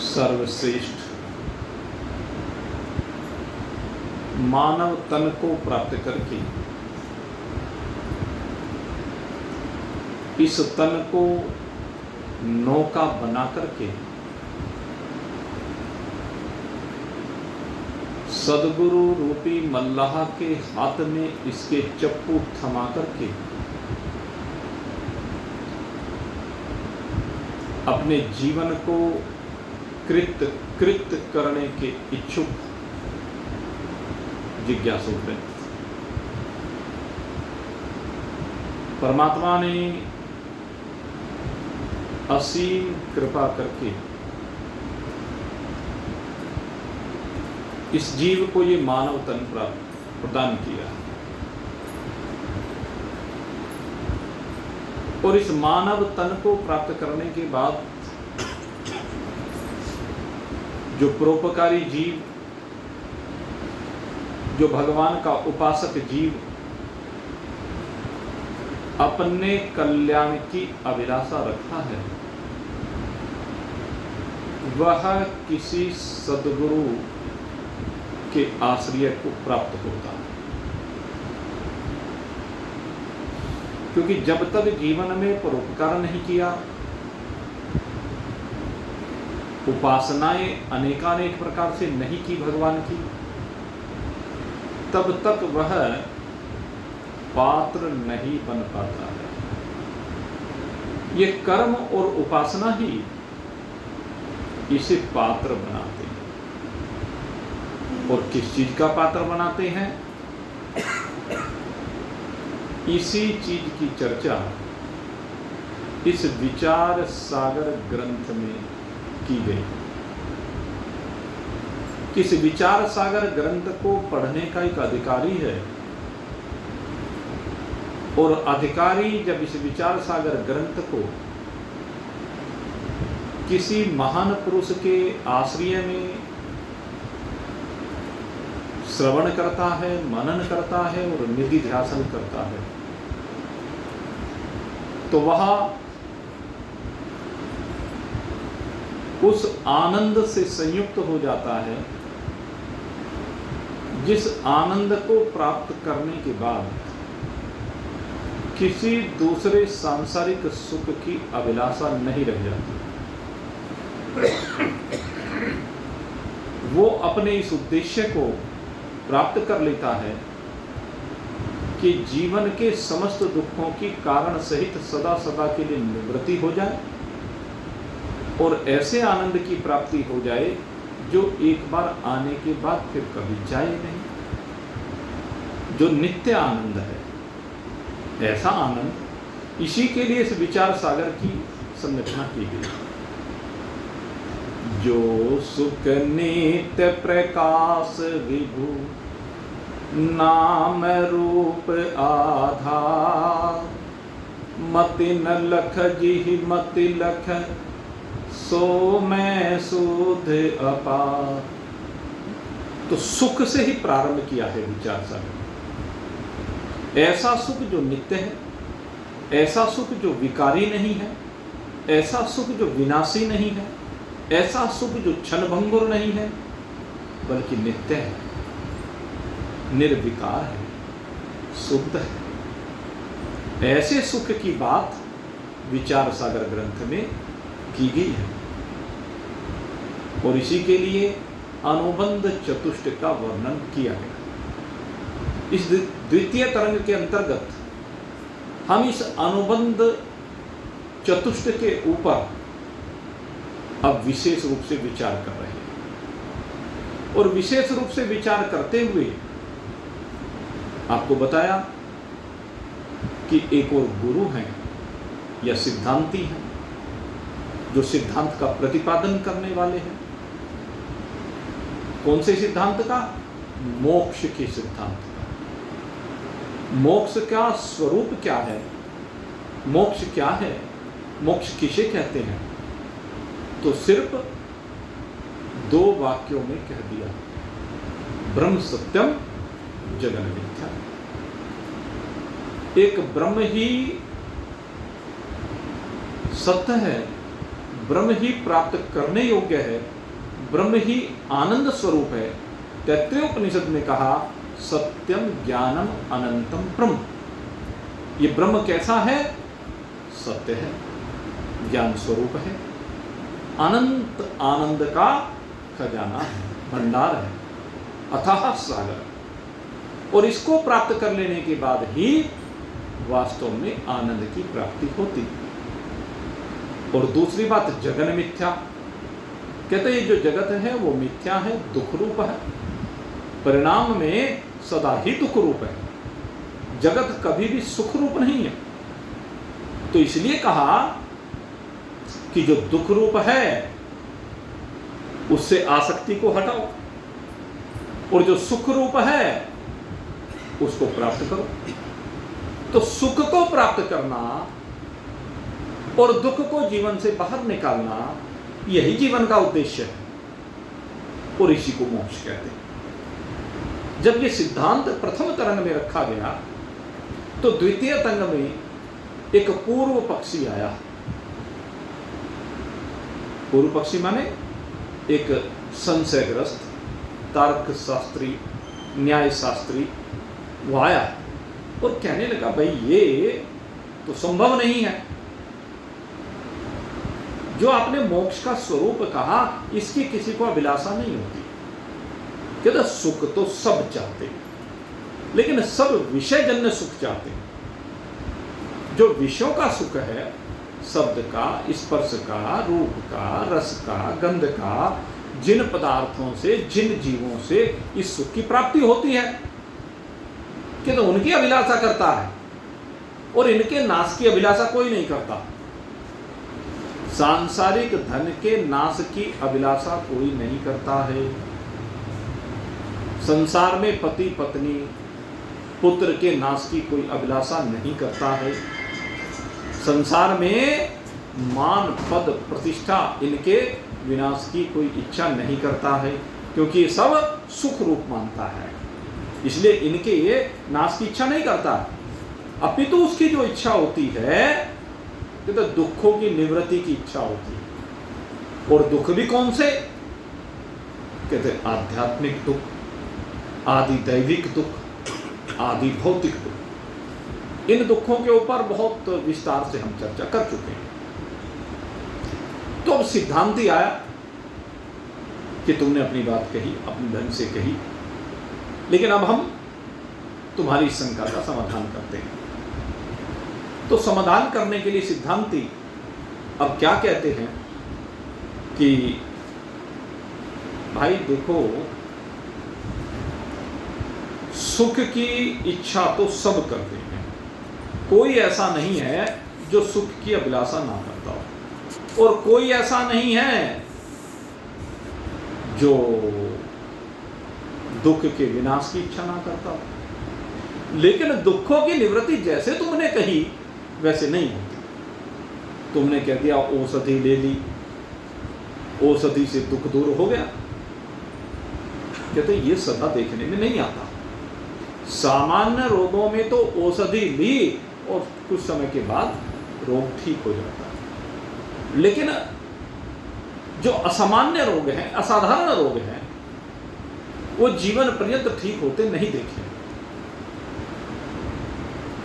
सर्वश्रेष्ठ मानव तन को प्राप्त करके इस तन को नौका बना करके सदगुरु रूपी मल्लाह के हाथ में इसके चप्पू थमा करके अपने जीवन को कृत करने के इच्छुक जिज्ञासु हैं। परमात्मा ने असीम कृपा करके इस जीव को ये मानव तन प्रदान किया और इस मानव तन को प्राप्त करने के बाद जो परोपकारी जीव, जो भगवान का उपासक जीव अपने कल्याण की अभिलाषा रखता है, वह किसी सद्गुरु के आश्रय को प्राप्त होता है। क्योंकि जब तक जीवन में परोपकार नहीं किया, उपासनाएं अनेकानेक प्रकार से नहीं की भगवान की, तब तक वह पात्र नहीं बन पाता है। ये कर्म और उपासना ही इसे पात्र बनाते हैं। और किस चीज का पात्र बनाते हैं, इसी चीज की चर्चा इस विचार सागर ग्रंथ में की गई। इस विचार सागर ग्रंथ को पढ़ने का एक अधिकारी है और अधिकारी जब इस विचार सागर ग्रंथ को किसी महान पुरुष के आश्रय में श्रवण करता है, मनन करता है और निधिध्यासन करता है, तो वह उस आनंद से संयुक्त हो जाता है जिस आनंद को प्राप्त करने के बाद किसी दूसरे सांसारिक सुख की अभिलाषा नहीं रह जाती। वो अपने इस उद्देश्य को प्राप्त कर लेता है कि जीवन के समस्त दुखों की कारण सहित सदा सदा के लिए निवृत्ति हो जाए और ऐसे आनंद की प्राप्ति हो जाए जो एक बार आने के बाद फिर कभी जाए नहीं, जो नित्य आनंद है। ऐसा आनंद, इसी के लिए इस विचार सागर की संरचना की गई। जो सुख नित्य प्रकाश विभु नाम रूप आधार, मति न लख जी मति लख सो मैं सुध अपार। तो सुख से ही प्रारंभ किया है विचार सागर। ऐसा सुख जो नित्य है, ऐसा सुख जो विकारी नहीं है, ऐसा सुख जो विनाशी नहीं है, ऐसा सुख जो क्षणभंगुर नहीं है, बल्कि नित्य है, निर्विकार है, शुद्ध है। ऐसे सुख की बात विचार सागर ग्रंथ में की गई है और इसी के लिए अनुबंध चतुष्ट का वर्णन किया गया। इस द्वितीय तरंग के अंतर्गत हम इस अनुबंध चतुष्ट के ऊपर अब विशेष रूप से विचार कर रहे हैं और विशेष रूप से विचार करते हुए आपको बताया कि एक और गुरु हैं या सिद्धांती हैं जो सिद्धांत का प्रतिपादन करने वाले हैं। कौन से सिद्धांत का? मोक्ष के सिद्धांत का। मोक्ष का स्वरूप क्या है, मोक्ष क्या है, मोक्ष किसे कहते हैं, तो सिर्फ दो वाक्यों में कह दिया, ब्रह्म सत्यम जगन मिथ्या। एक ब्रह्म ही सत्य है, ब्रह्म ही प्राप्त करने योग्य है ब्रह्म ही आनंद स्वरूप है। तैत्तरीयोपनिषद में कहा सत्यम ज्ञानम अनंतम ब्रह्म। ये ब्रह्म कैसा है? सत्य है, ज्ञान स्वरूप है, अनंत आनंद का खजाना है, भंडार है, अथाह सागर। और इसको प्राप्त कर लेने के बाद ही वास्तव में आनंद की प्राप्ति होती। और दूसरी बात, जगन मिथ्या। कहते ये जो जगत है वो मिथ्या है, दुख रूप है, परिणाम में सदा ही दुख रूप है। जगत कभी भी सुख रूप नहीं है। तो इसलिए कहा कि जो दुख रूप है उससे आसक्ति को हटाओ, और जो सुख रूप है उसको प्राप्त करो। तो सुख को प्राप्त करना और दुख को जीवन से बाहर निकालना, यही जीवन का उद्देश्य है, और इसी को मोक्ष कहते हैं। जब ये सिद्धांत प्रथम तरंग में रखा गया तो द्वितीय तरंग में एक पूर्व पक्षी आया। पूर्व पक्षी माने एक संशयग्रस्त तर्क शास्त्री, न्याय शास्त्री, वो आया और कहने लगा भाई ये तो संभव नहीं है, जो आपने मोक्ष का स्वरूप कहा इसकी किसी को अभिलाषा नहीं होती। कहते सुख तो सब चाहते, लेकिन सब विषयजन्य सुख चाहते। जो विषयों का सुख है, शब्द का, स्पर्श का, रूप का, रस का, गंध का, जिन पदार्थों से, जिन जीवों से इस सुख की प्राप्ति होती है, कि तो उनकी अभिलाषा करता है, और इनके नाश की अभिलाषा कोई नहीं करता। सांसारिक धन के नाश की अभिलाषा कोई नहीं करता है। संसार में पति पत्नी पुत्र के नाश की कोई अभिलाषा नहीं करता है। संसार में मान पद प्रतिष्ठा इनके विनाश की कोई इच्छा नहीं करता है, क्योंकि ये सब सुख रूप मानता है, इसलिए इनके ये नाश की इच्छा नहीं करता। अपितु उसकी जो इच्छा होती है तो दुखों की निवृत्ति की इच्छा होती है। और दुख भी कौन से? कहते आध्यात्मिक दुख, आदि दैविक दुख, आदि भौतिक दुख। इन दुखों के ऊपर बहुत विस्तार से हम चर्चा कर चुके हैं। तो अब सिद्धांत ही आया कि तुमने अपनी बात कही, अपने ढंग से कही, लेकिन अब हम तुम्हारी शंका का समाधान करते हैं। तो समाधान करने के लिए सिद्धांती अब क्या कहते हैं कि भाई देखो, सुख की इच्छा तो सब करते हैं, कोई ऐसा नहीं है जो सुख की अभिलाषा ना करता हो, और कोई ऐसा नहीं है जो दुख के विनाश की इच्छा ना करता हो। लेकिन दुखों की निवृत्ति जैसे तुमने कही वैसे नहीं होती। तुमने कह दिया औषधि ले ली, औषधि से दुख दूर हो गया। कहते ये सदा देखने में नहीं आता। सामान्य रोगों में तो औषधि ली और कुछ समय के बाद रोग ठीक हो जाता है, लेकिन जो असामान्य रोग हैं, असाधारण रोग हैं, वो जीवन पर्यंत ठीक होते नहीं देखे।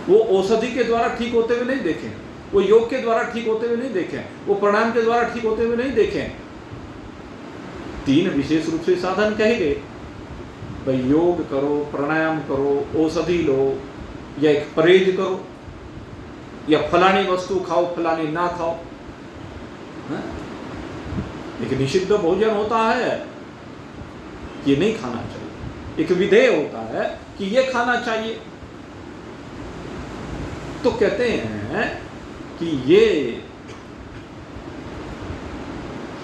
वो औषधि के द्वारा ठीक होते हुए नहीं देखे, वो योग के द्वारा ठीक होते हुए नहीं देखे, वो प्राणायाम के द्वारा ठीक होते हुए नहीं देखे। तीन विशेष रूप से साधन कहे गए, भाई योग करो, प्राणायाम करो, औषधि लो, या एक परहेज करो, या फलानी वस्तु खाओ, फलानी ना खाओ। एक निषिद्ध भोजन होता है, ये नहीं खाना चाहिए। एक विधेय होता है कि ये खाना चाहिए। तो कहते हैं कि ये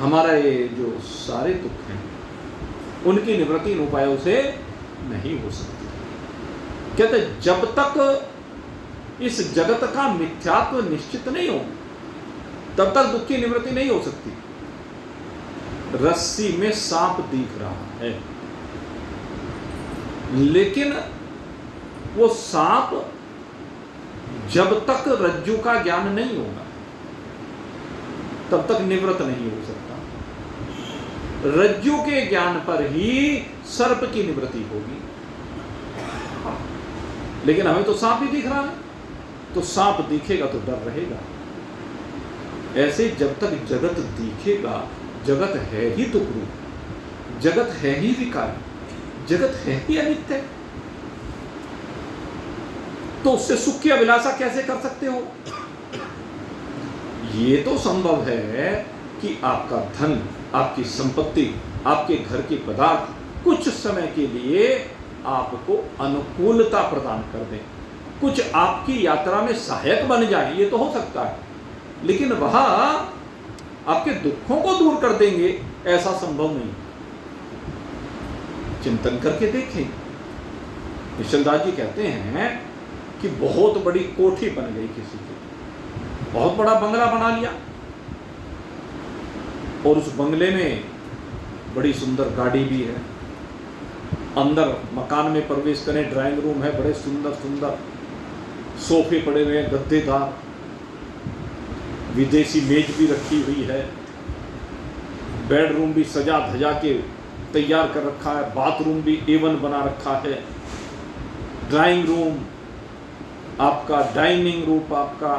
हमारा ये जो सारे दुख हैं उनकी निवृत्ति इन उपायों से नहीं हो सकती। कहते जब तक इस जगत का मिथ्यात्व निश्चित नहीं हो तब तक दुख की निवृत्ति नहीं हो सकती। रस्सी में सांप दिख रहा है, लेकिन वो सांप जब तक रज्जू का ज्ञान नहीं होगा तब तक निवृत्त नहीं हो सकता। रज्जु के ज्ञान पर ही सर्प की निवृत्ति होगी। लेकिन हमें तो सांप ही दिख रहा है, तो सांप दिखेगा तो डर रहेगा। ऐसे जब तक जगत दिखेगा, जगत है ही दुखरू, जगत है ही विकारी, जगत है ही अनित्य, तो उससे सुख की अभिलाषा कैसे कर सकते हो? ये तो संभव है कि आपका धन, आपकी संपत्ति, आपके घर के पदार्थ कुछ समय के लिए आपको अनुकूलता प्रदान कर दें, कुछ आपकी यात्रा में सहायक बन जाए, ये तो हो सकता है। लेकिन वह आपके दुखों को दूर कर देंगे, ऐसा संभव नहीं। चिंतन करके देखें। निश्चलदास जी कहते हैं कि बहुत बड़ी कोठी बन गई किसी की, बहुत बड़ा बंगला बना लिया, और उस बंगले में बड़ी सुंदर गाड़ी भी है। अंदर मकान में प्रवेश करें, ड्राइंग रूम है, बड़े सुंदर सुंदर सोफे पड़े हुए हैं, गद्देदार, विदेशी मेज भी रखी हुई है, बेडरूम भी सजा धजा के तैयार कर रखा है, बाथरूम भी A1 बना रखा है, ड्राइंग रूम आपका, डाइनिंग रूम आपका,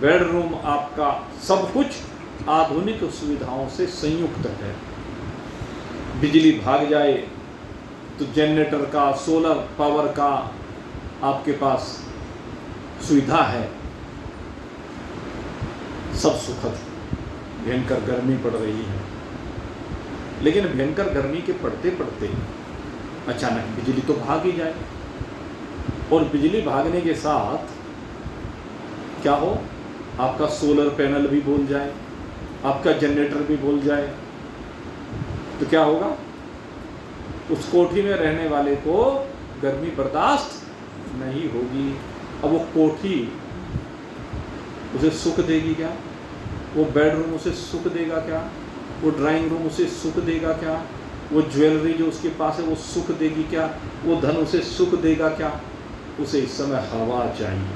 बेडरूम आपका, सब कुछ आधुनिक सुविधाओं से संयुक्त है। बिजली भाग जाए तो जनरेटर का, सोलर पावर का आपके पास सुविधा है, सब सुखद। भयंकर गर्मी पड़ रही है, लेकिन भयंकर गर्मी के पड़ते पड़ते अचानक बिजली तो भाग ही जाए, और बिजली भागने के साथ क्या हो, आपका सोलर पैनल भी बोल जाए, आपका जनरेटर भी बोल जाए, तो क्या होगा? उस कोठी में रहने वाले को गर्मी बर्दाश्त नहीं होगी। अब वो कोठी उसे सुख देगी क्या? वो बेडरूम उसे सुख देगा क्या? वो ड्राइंग रूम उसे सुख देगा क्या? वो ज्वेलरी जो उसके पास है वो सुख देगी क्या? वो धन उसे सुख देगा क्या? उसे इस समय हवा चाहिए।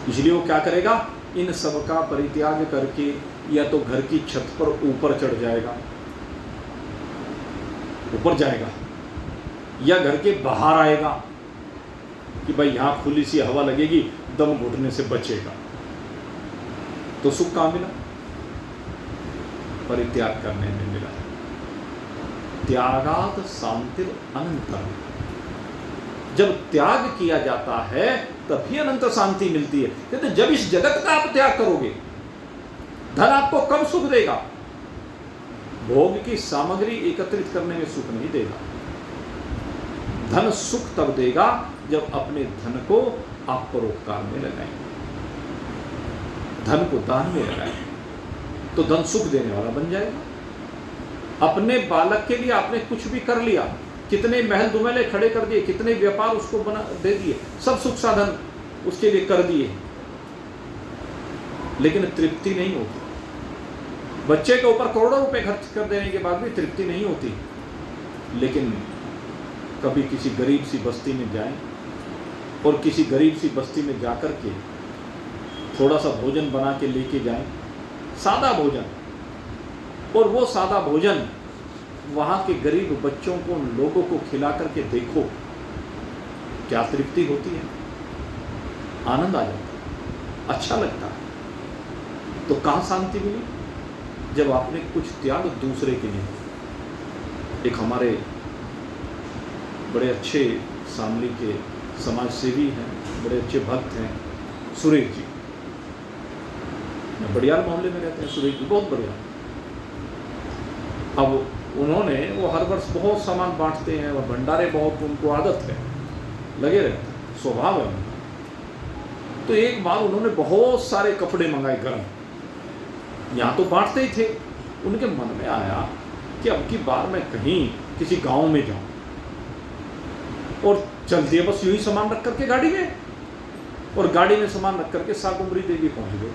इसलिए वो क्या करेगा? इन सब का परित्याग करके या तो घर की छत पर ऊपर चढ़ जाएगा, ऊपर जाएगा, या घर के बाहर आएगा कि भाई यहाँ खुली सी हवा लगेगी, दम घुटने से बचेगा। तो सुख कहाँ मिला? परित्याग करने में मिला। त्यागात शांतिर अनंतम। जब त्याग किया जाता है तभी अनंत शांति मिलती है। कहते जब इस जगत का आप त्याग करोगे, धन आपको कब सुख देगा? भोग की सामग्री एकत्रित करने में सुख नहीं देगा। धन सुख तब देगा जब अपने धन को आप परोपकार में लगाएंगे, धन को दान में लगाएंगे, तो धन सुख देने वाला बन जाएगा। अपने बालक के लिए आपने कुछ भी कर लिया, कितने महल दुमहले खड़े कर दिए, कितने व्यापार उसको बना दे दिए, सब सुख साधन उसके लिए कर दिए, लेकिन तृप्ति नहीं होती। बच्चे के ऊपर करोड़ों रुपए खर्च कर देने के बाद भी तृप्ति नहीं होती। लेकिन कभी किसी गरीब सी बस्ती में जाएं और किसी गरीब सी बस्ती में जाकर के थोड़ा सा भोजन बना के लेके जाएं, सादा भोजन, और वो सादा भोजन वहाँ के गरीब बच्चों को, लोगों को खिला करके देखो, क्या तृप्ति होती है, आनंद आ जाता है, अच्छा लगता है। तो कहाँ शांति मिली? जब आपने कुछ त्याग दूसरे के लिए। एक हमारे बड़े अच्छे शामली के समाज सेवी हैं, बड़े अच्छे भक्त हैं, सुरेश जी, बड़ियाल मोहल्ले में रहते हैं। सुरेश जी बहुत बढ़िया। अब उन्होंने, वो हर वर्ष बहुत सामान बांटते हैं और भंडारे बहुत, उनको आदत है, लगे रहते हैं, स्वभाव है उनका। तो एक बार उन्होंने बहुत सारे कपड़े मंगाए गर्म, यहाँ तो बांटते ही थे। उनके मन में आया कि अब की बार मैं कहीं किसी गांव में जाऊं, और चल दिए बस यूं ही सामान रख करके गाड़ी में, और गाड़ी में सामान रख करके साकुम्भरी देवी पहुंच गए।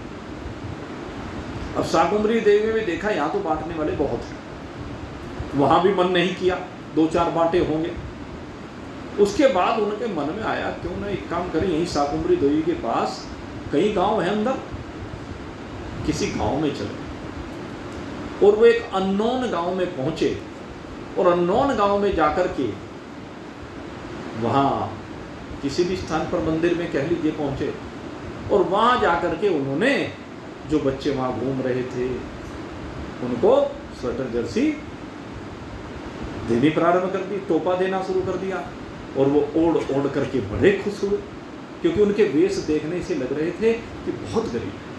अब साकुम्भरी देवी में देखा यहाँ तो बांटने वाले बहुत हैं, वहाँ भी मन नहीं किया, 2-4 बांटे होंगे। उसके बाद उनके मन में आया क्यों ना एक काम करें, यहीं साकुम्भरी देवी के पास कई गांव हैं अंदर, किसी गांव में चले और वो एक अननोन गांव में पहुंचे और अननोन गांव में जाकर के वहां किसी भी स्थान पर मंदिर में कह लीजिए पहुंचे और वहां जाकर के उन्होंने जो बच्चे वहां घूम रहे थे उनको स्वेटर जर्सी देनी प्रारंभ कर दी, टोपा देना शुरू कर दिया और वो ओढ़ ओढ़ करके बड़े खुश हुए क्योंकि उनके वेश देखने से लग रहे थे कि बहुत गरीब है।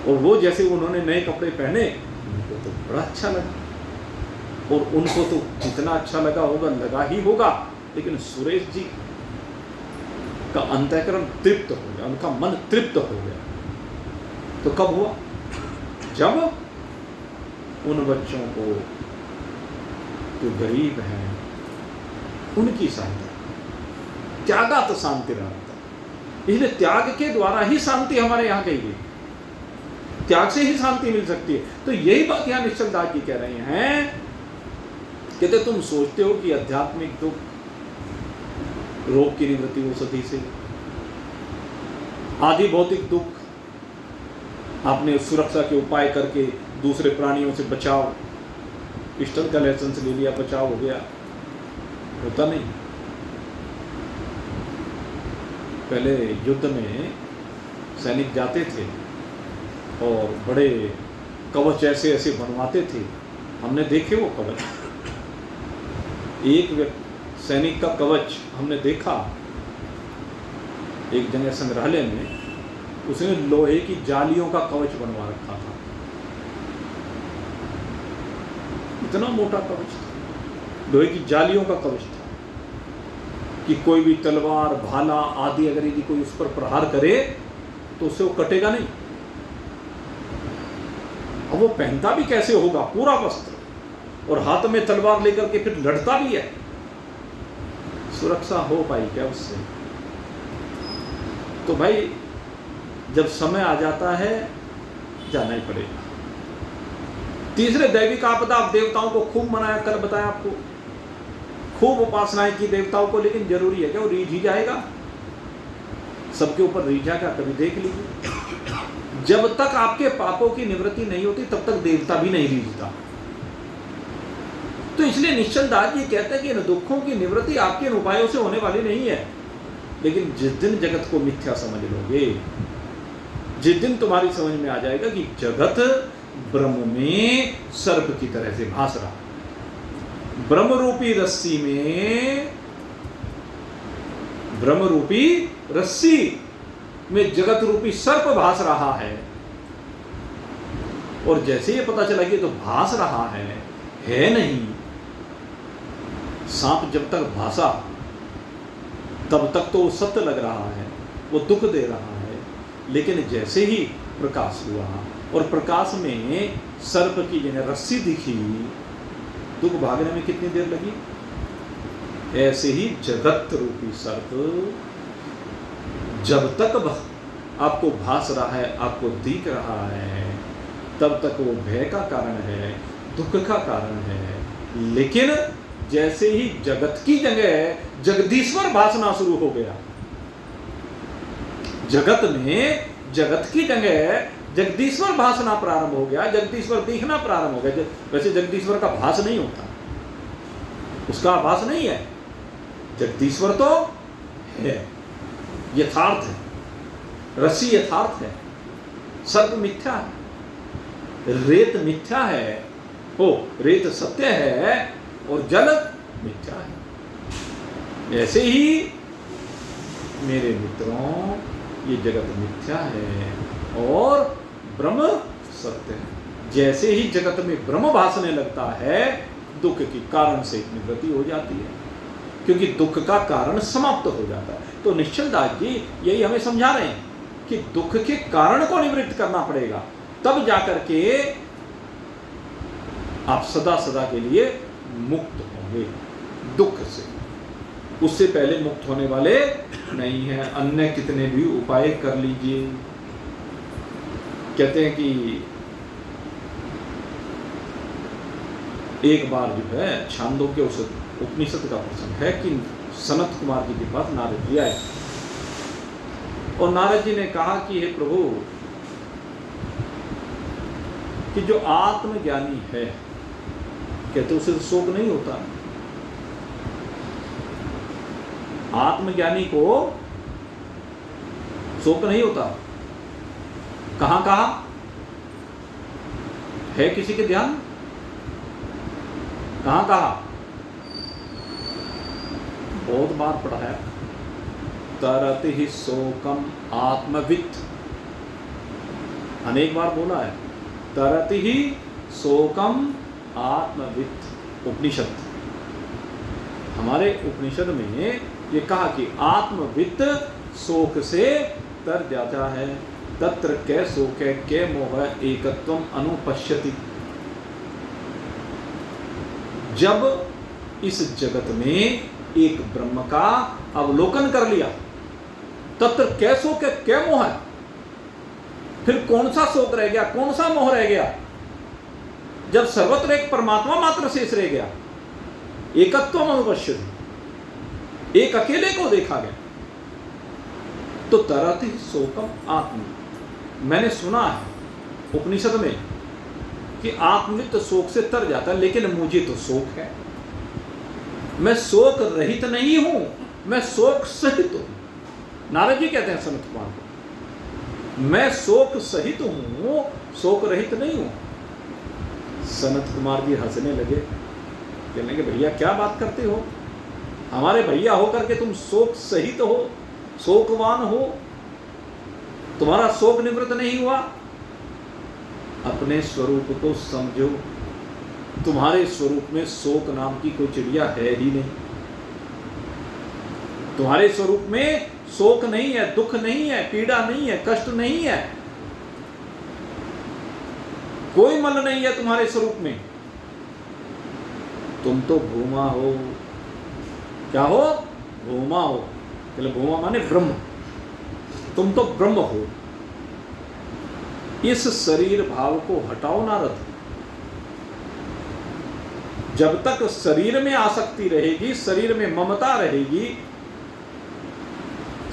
और वो जैसे उन्होंने नए कपड़े पहने उनको तो बड़ा अच्छा लगा और उनको तो जितना अच्छा लगा होगा लगा ही होगा, लेकिन सुरेश जी का अंतःकरण तृप्त हो गया, उनका मन तृप्त हो गया। तो कब हुआ? जब उन बच्चों को जो गरीब हैं उनकी सहायता, त्यागा तो शांति रहता, इसलिए त्याग के द्वारा ही शांति हमारे यहाँ गई गई, त्याग से ही शांति मिल सकती है। तो यही बात यहाँ निश्चल दास जी कह रहे हैं, कहते तुम सोचते हो कि आध्यात्मिक दुख रोग की निवृत्ति औषधि से, आदि भौतिक दुख आपने सुरक्षा के उपाय करके दूसरे प्राणियों से बचाव, पिस्टल का लाइसेंस ले लिया, बचाव हो गया, होता नहीं। पहले युद्ध में सैनिक जाते थे और बड़े कवच ऐसे ऐसे बनवाते थे, हमने देखे वो कवच। एक सैनिक का कवच हमने देखा एक जगह संग्रहालय में, उसने लोहे की जालियों का कवच बनवा रखा था, इतना मोटा कवच था, लोहे की जालियों का कवच था कि कोई भी तलवार भाला आदि अगर यदि कोई उस पर प्रहार करे तो उससे वो कटेगा नहीं। अब वो पहनता भी कैसे होगा, पूरा वस्त्र, और हाथ में तलवार लेकर के फिर लड़ता भी है, सुरक्षा हो पाई क्या उससे? तो भाई जब समय आ जाता है जाना ही पड़ेगा। तीसरे दैविक आपदा, आप देवताओं को खूब मनाया, कल बताया आपको, खूब उपासनाएं की देवताओं को, लेकिन जरूरी है क्या वो रीझ ही जाएगा? सबके ऊपर रीझा क्या? कभी देख लीजिए, जब तक आपके पापों की निवृत्ति नहीं होती तब तक देवता भी नहीं रीझता। तो इसलिए निश्चल दास जी कहते हैं कि इन दुखों की निवृत्ति आपके इन उपायों से होने वाली नहीं है, लेकिन जिस दिन जगत को मिथ्या समझ लोगे, जिस दिन तुम्हारी समझ में आ जाएगा कि जगत ब्रह्म में सर्प की तरह से भास रहा, ब्रह्म रूपी रस्सी में, ब्रह्म रूपी रस्सी में जगत रूपी सर्प भास रहा है, और जैसे ये पता चला कि तो भास रहा है नहीं। सांप जब तक भासा तब तक तो वो सत्य लग रहा है, वो दुख दे रहा है, लेकिन जैसे ही प्रकाश हुआ और प्रकाश में सर्प की जगह रस्सी दिखी, दुख भागने में कितनी देर लगी? ऐसे ही जगत रूपी सर्प जब तक आपको भास रहा है, आपको दिख रहा है, तब तक वो भय का कारण है, दुख का कारण है। लेकिन जैसे ही जगत की जगह जगदीश्वर भासना शुरू हो गया, जगत में जगत की जगह जगदीश्वर भासना प्रारंभ हो गया, जगदीश्वर दिखना प्रारंभ हो गया। वैसे जगदीश्वर का भास नहीं होता, उसका आभास नहीं है, जगदीश्वर तो है, यथार्थ है, रस्सी यथार्थ है, सर्प मिथ्या है, रेत मिथ्या है, रेत सत्य है और जल मिथ्या है। ऐसे ही मेरे मित्रों ये जगत मिथ्या है और ब्रह्म सत्य है। जैसे ही जगत में ब्रह्म भासने लगता है, दुख की कारण से निवृत्ति हो जाती है, क्योंकि दुख का कारण समाप्त हो जाता है। तो निश्चल दास जी यही हमें समझा रहे हैं कि दुख के कारण को निवृत्त करना पड़ेगा, तब जाकर के आप सदा सदा के लिए मुक्त होंगे दुख से। उससे पहले मुक्त होने वाले नहीं है। अन्य कितने भी उपाय कर लीजिए। कहते हैं कि एक बार जो है छांदोग्य उपनिषद का प्रसंग है कि सनत कुमार जी के पास नारद जी आए और नारद जी ने कहा कि हे प्रभु, कि जो आत्मज्ञानी है, कहते उसे तो शोक नहीं होता। आत्मज्ञानी को शोक नहीं होता। कहां कहा है, किसी के ध्यान? कहां कहा? बहुत बार पढ़ा है। तरति ही शोकम आत्मवित्, अनेक बार बोला है। तरति ही शोकम आत्मवित्। उपनिषद, हमारे उपनिषद में ये कहा कि आत्मवित् शोक से तर जाता है। तत्र कै शोक है कै मोह एकत्वम अनुपश्यति। जब इस जगत में एक ब्रह्म का अवलोकन कर लिया, तत्र कै शोक है कै मोह है, फिर कौन सा शोक रह गया, कौन सा मोह रह गया? जब सर्वत्र एक परमात्मा मात्र शेष रह गया, एकत्वम अनुपश्यति, एक अकेले को देखा गया, तो तरति शोकम आत्म। मैंने सुना है उपनिषद में कि आत्मवित् शोक से तर जाता है, लेकिन मुझे तो शोक है। मैं शोक रहित नहीं हूं, मैं शोक सहित हूं। नारद जी कहते हैं सनत कुमार को, मैं शोक सहित हूं, शोक रहित नहीं हूं। सनत कुमार जी हंसने लगे, कहने लगे भैया क्या बात करते हो, हमारे भैया होकर के तुम शोक सहित हो, शोकवान हो, तुम्हारा शोक निवृत्त नहीं हुआ। अपने स्वरूप को समझो, तुम्हारे स्वरूप में शोक नाम की कोई चिड़िया है ही नहीं। तुम्हारे स्वरूप में शोक नहीं है, दुख नहीं है, पीड़ा नहीं है, कष्ट नहीं है, कोई मल नहीं है तुम्हारे स्वरूप में। तुम तो भूमा हो। क्या हो? भूमा हो। चलो, भूमा माने ब्रह्म। तुम तो ब्रह्म हो। इस शरीर भाव को हटाओ नारद। जब तक शरीर में आसक्ति रहेगी, शरीर में ममता रहेगी,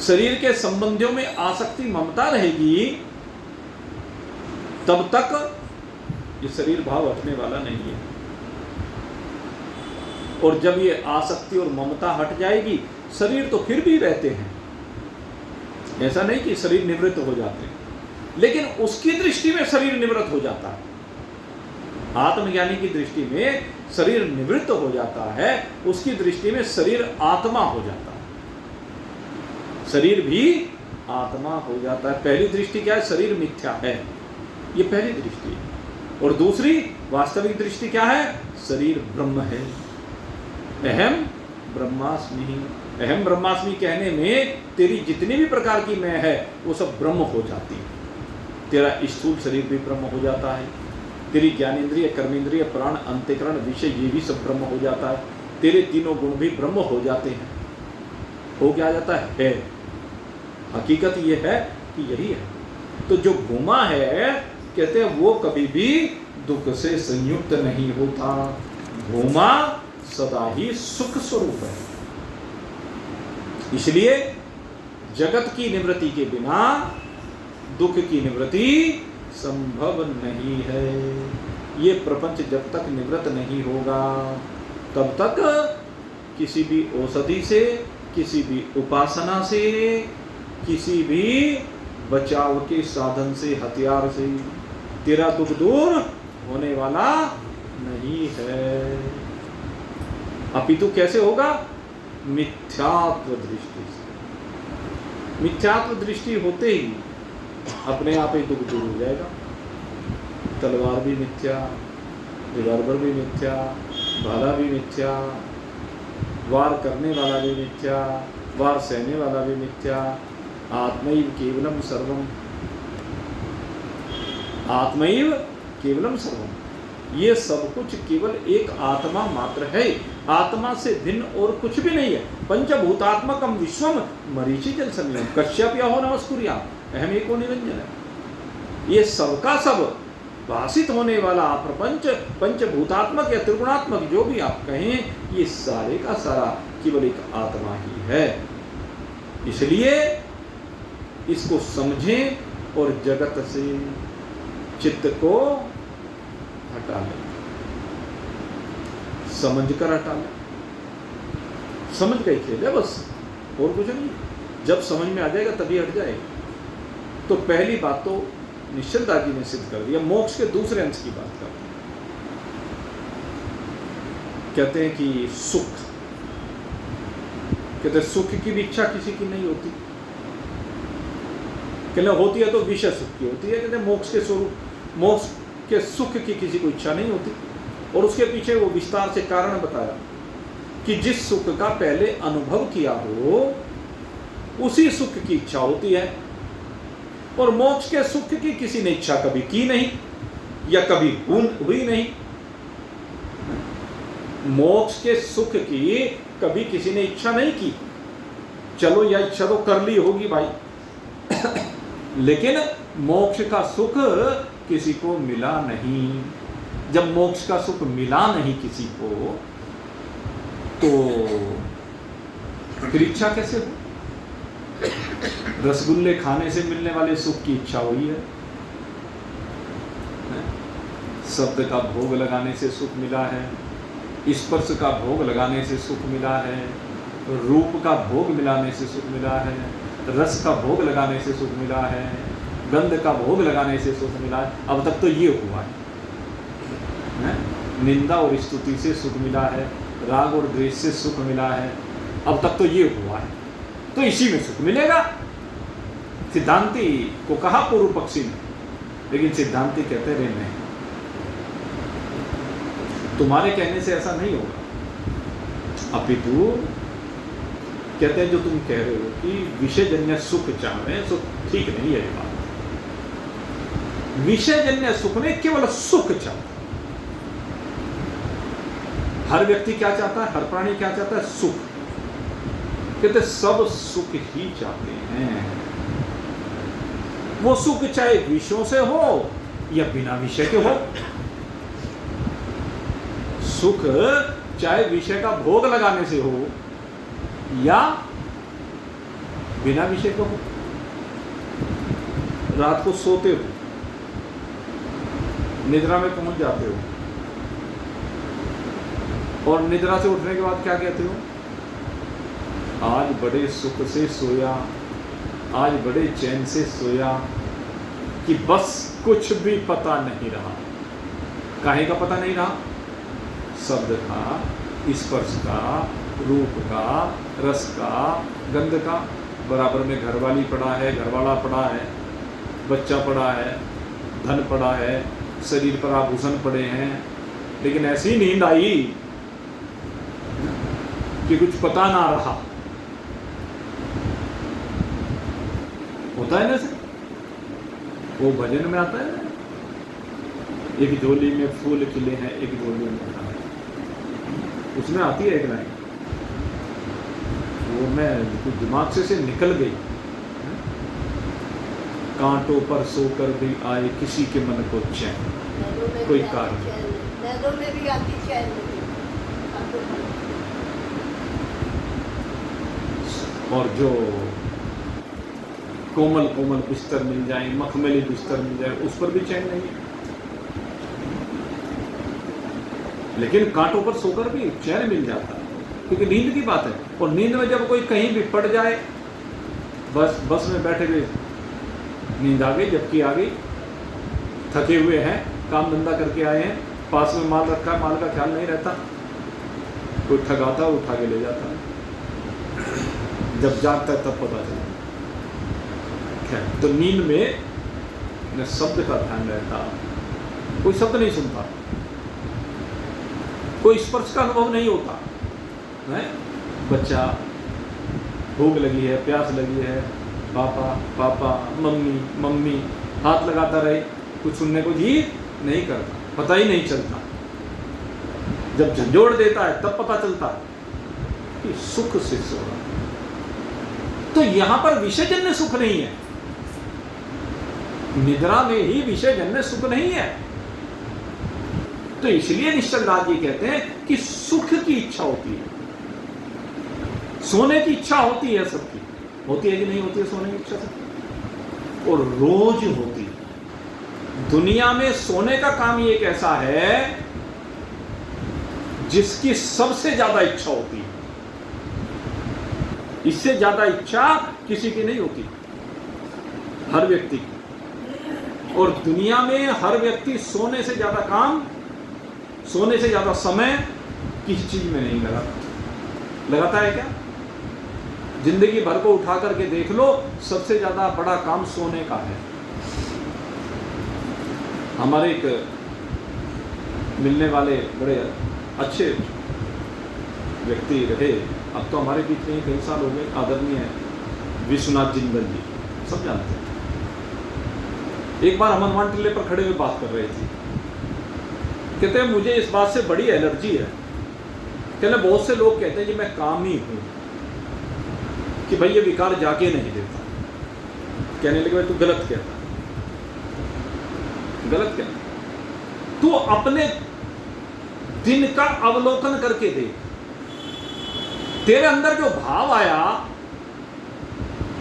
शरीर के संबंधियों में आसक्ति ममता रहेगी, तब तक ये शरीर भाव हटने वाला नहीं है। और जब ये आसक्ति और ममता हट जाएगी, शरीर तो फिर भी रहते हैं, ऐसा नहीं कि शरीर निवृत्त हो जाते हैं, लेकिन उसकी दृष्टि में शरीर निवृत्त हो जाता है। आत्मज्ञानी की दृष्टि में शरीर निवृत्त हो जाता है, उसकी दृष्टि में शरीर आत्मा हो जाता है, शरीर भी आत्मा हो जाता है। पहली दृष्टि क्या है? शरीर मिथ्या है, ये पहली दृष्टि है। और दूसरी वास्तविक दृष्टि क्या है? शरीर ब्रह्म है। अहम ब्रह्मास्मि। अहम ब्रह्मास्मि कहने में तेरी जितनी भी प्रकार की मैं है वो सब ब्रह्म हो जाती है। तेरा स्थूल शरीर भी ब्रह्म हो जाता है, तेरी ज्ञानेंद्रिय, कर्मेंद्रिय, प्राण, अंतःकरण, विषय, ये भी सब ब्रह्म हो जाता है, तेरे तीनों गुण भी ब्रह्म हो जाते हैं। हो क्या जाता है? हकीकत ये है कि यही है। तो जो भूमा है, कहते हैं वो कभी भी दुख से संयुक्त नहीं होता। भूमा सदा ही सुख स्वरूप है। इसलिए जगत की निवृत्ति के बिना दुख की निवृत्ति संभव नहीं है। ये प्रपंच जब तक निवृत्त नहीं होगा, तब तक किसी भी औषधि से, किसी भी उपासना से, किसी भी बचाव के साधन से, हथियार से तेरा दुख दूर होने वाला नहीं है। अपितु कैसे होगा? मिथ्यात्व दृष्टि से। मिथ्यात्व दृष्टि होते ही अपने आप ही दुख दूर हो जाएगा। तलवार भी मिथ्या, रिवॉल्वर भी मिथ्या, भाला भी मिथ्या, वार करने वाला भी मिथ्या, वार सहने वाला भी मिथ्या। आत्मैव केवलम सर्वम, आत्मैव केवलम सर्वम। ये सब कुछ केवल एक आत्मा मात्र है, आत्मा से भिन्न और कुछ भी नहीं है। पंचभूतात्मकम विश्वम मरीचि जल संयम कश्यप यहो नमस्कुर्याम अहम एको निरंजन है। ये सबका सब भाषित होने वाला प्रपंच, पंचभूतात्मक या त्रिगुणात्मक जो भी आप कहें, ये सारे का सारा केवल एक आत्मा ही है। इसलिए इसको समझें और जगत से चित्त को हटा ले, समझ कर हटा ले। समझ का ही खेल है बस, और कुछ नहीं। जब समझ में आ जाएगा तभी हट जाएगा। तो पहली बात तो निश्चलदास जी ने सिद्ध कर दिया। मोक्ष के दूसरे अंश की बात करते हैं। कहते हैं कि सुख, कहते हैं सुख की भी इच्छा किसी की नहीं होती। कहते होती है तो विषय सुख की होती है। कहते हैं मोक्ष के स्वरूप, मोक्ष के सुख की किसी को इच्छा नहीं होती। और उसके पीछे वो विस्तार से कारण बताया कि जिस सुख का पहले अनुभव किया हो उसी सुख की इच्छा होती है। और मोक्ष के सुख की किसी ने इच्छा कभी की नहीं या कभी हुई नहीं। मोक्ष के सुख की कभी किसी ने इच्छा नहीं की। चलो या इच्छा तो कर ली होगी भाई लेकिन मोक्ष का सुख किसी को मिला नहीं। जब मोक्ष का सुख मिला नहीं किसी को तो फिर इच्छा कैसे हो? रसगुल्ले खाने से मिलने वाले सुख की इच्छा हुई है, शब्द का भोग लगाने से सुख मिला है, स्पर्श का भोग लगाने से सुख मिला है, रूप का भोग मिलाने से सुख मिला है, रस का भोग लगाने से सुख मिला है, गंध का भोग लगाने से सुख मिला है। अब तक तो ये हुआ है। निंदा और स्तुति से सुख मिला है, राग और द्वेष से सुख मिला है। अब तक तो ये हुआ है, तो इसी में सुख मिलेगा। सिद्धांती को कहा पूर्व पक्षी ने, लेकिन सिद्धांती कहते रहे नहीं, तुम्हारे कहने से ऐसा नहीं होगा। अपितु कहते हैं जो तुम कह रहे हो कि विषयजन्य सुख चाह रहे हैं, सुख ठीक नहीं है ये बात। विषयजन्य सुख में केवल सुख चाहता है। हर व्यक्ति क्या चाहता है, हर प्राणी क्या चाहता है? सुख। कहते सब सुख ही चाहते हैं। वो सुख चाहे विषयों से हो या बिना विषय के हो। सुख चाहे विषय का भोग लगाने से हो या बिना विषय के हो। रात को सोते हो, निद्रा में पहुंच जाते हो और निद्रा से उठने के बाद क्या कहते हो? आज बड़े सुख से सोया, आज बड़े चैन से सोया कि बस कुछ भी पता नहीं रहा। काहे का पता नहीं रहा? शब्द का, स्पर्श का, रूप का, रस का, गंध का। बराबर में घरवाली पड़ा है, घरवाला पड़ा है, बच्चा पड़ा है, धन पड़ा है, शरीर पर आभूषण पड़े हैं, लेकिन ऐसी नींद आई कि कुछ पता ना रहा। होता है ना सर, वो भजन में आता है ना, एक झोली में फूल खिले हैं, एक झोली में खाना। उसमें आती है एक लाइन, वो मैं कुछ दिमाग से निकल गई। कांटों पर सोकर भी आए किसी के मन को चैन, कोई कारण में भी आती चैन। और जो कोमल कोमल बिस्तर मिल जाए, मखमली बिस्तर मिल जाए, उस पर भी चैन नहीं है। लेकिन कांटों पर सोकर भी चैन मिल जाता है, क्योंकि नींद की बात है। और नींद में जब कोई कहीं भी पड़ जाए, बस में बैठे हुए नींद आ गई, जबकि आ गई, थके हुए हैं, काम धंधा करके आए हैं, पास में माल रखा है, माल का ख्याल नहीं रहता, कोई ठगाता उठा के ले जाता है, जब जागता है तब पता चलता। तो नींद में न शब्द का ध्यान रहता, कोई शब्द नहीं सुनता, कोई स्पर्श का अनुभव नहीं होता है। बच्चा भूख लगी है, प्यास लगी है, पापा पापा, मम्मी मम्मी, हाथ लगाता रहे, कुछ सुनने को जी नहीं करता, पता ही नहीं चलता। जब झंझोड़ देता है तब पता चलता है कि सुख से सो रहा। तो यहां पर विषयजन्य सुख नहीं है, निद्रा में ही विषयजन्य सुख नहीं है। तो इसलिए निश्चलदास जी कहते हैं कि सुख की इच्छा होती है, सोने की इच्छा होती है, सबकी होती है कि नहीं होती है सोने की इच्छा सबकी, और रोज होती है। दुनिया में सोने का काम ही एक ऐसा है जिसकी सबसे ज्यादा इच्छा होती है। इससे ज्यादा इच्छा किसी की नहीं होती, हर व्यक्ति की। और दुनिया में हर व्यक्ति सोने से ज्यादा काम, सोने से ज्यादा समय किसी चीज में नहीं लगाता है क्या? जिंदगी भर को उठा करके देख लो, सबसे ज्यादा बड़ा काम सोने का है। हमारे एक मिलने वाले बड़े अच्छे व्यक्ति रहे, अब तो हमारे बीच में कई साल हो गए, आदरणीय विश्वनाथ जिंदल जी, सब जानते हैं। एक बार हम हनुमान टिल्ले पर खड़े हुए बात कर रहे थे, कहते हैं मुझे इस बात से बड़ी एलर्जी है। कहते बहुत से लोग कहते हैं कि मैं कामी हूं, कि भाई ये विकार जाके नहीं देता। कहने लगे भाई तू गलत कहता, गलत कहता। तू अपने दिन का अवलोकन करके दे, तेरे अंदर जो भाव आया,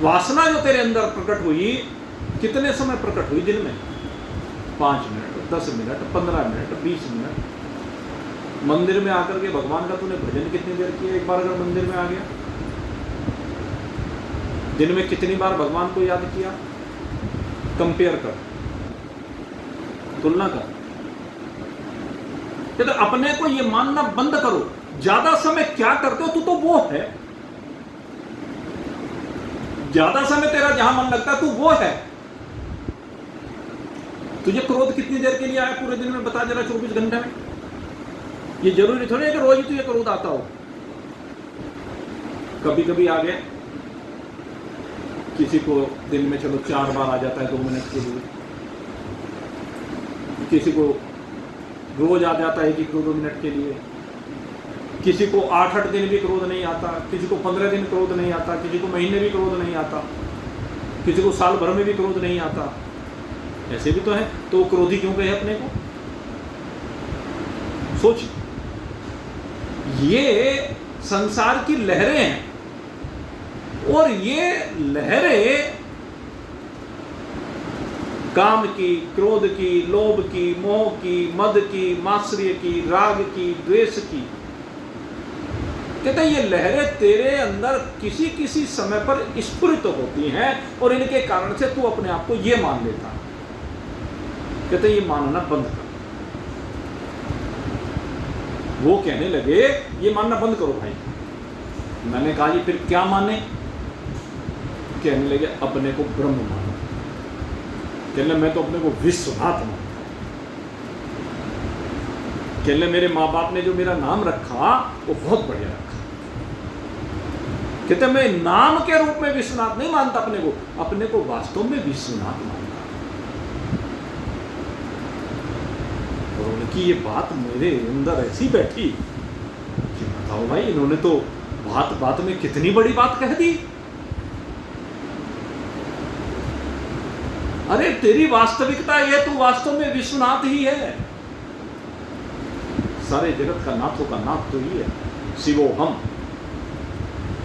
वासना जो तेरे अंदर प्रकट हुई, कितने समय प्रकट हुई दिन में? 5 मिनट, 10 मिनट, 15 मिनट, 20 मिनट। मंदिर में आकर के भगवान का तूने भजन कितनी देर किया? एक बार अगर मंदिर में आ गया, दिन में कितनी बार भगवान को याद किया? कंपेयर कर, तुलना कर। तो अपने को ये मानना बंद करो, ज्यादा समय क्या करते हो तू तो वो है। ज्यादा समय तेरा जहां मन लगता है तू वो है। तुझे क्रोध कितनी देर के लिए आया पूरे दिन में? बता जरा, 24 घंटे में। ये जरूरी थोड़ी है कि रोज ही तुझे क्रोध आता हो। कभी कभी आ गया, किसी को दिन में चलो 4 बार आ जाता है 2 मिनट के लिए, किसी को रोज आ जाता है 1-2 मिनट के लिए, किसी को 8-8 दिन भी क्रोध नहीं आता, किसी को 15 दिन क्रोध नहीं आता, किसी को महीने भी क्रोध नहीं आता, किसी को साल भर में भी क्रोध नहीं आता। ऐसे भी तो है। तो क्रोधी क्यों कहे अपने को? सोच, ये संसार की लहरें हैं, और ये लहरें काम की, क्रोध की, लोभ की, मोह की, मद की, मात्सर्य की, राग की, द्वेष की, कहते हैं ये लहरें तेरे अंदर किसी किसी समय पर स्फुरित होती हैं, और इनके कारण से तू अपने आप को ये मान लेता। कहते ये मानना बंद कर। वो कहने लगे ये मानना बंद करो भाई। मैंने कहा जी फिर क्या माने? कहने लगे अपने को ब्रह्म मानो। कहने मैं तो अपने को विश्वनाथ मानता। कहने मेरे माँ बाप ने जो मेरा नाम रखा वो बहुत बढ़िया रखा। कहते मैं नाम के रूप में विश्वनाथ नहीं मानता अपने को वास्तव में विश्वनाथ मानता। और उनकी ये बात मेरे अंदर ऐसी बैठी कि बताओ भाई, इन्होंने तो बात बात में कितनी बड़ी बात कह दी। अरे तेरी वास्तविकता ये, तू वास्तव में विश्वनाथ ही है। सारे जगत का नाथों का नाथ तो ही है, शिवो हम।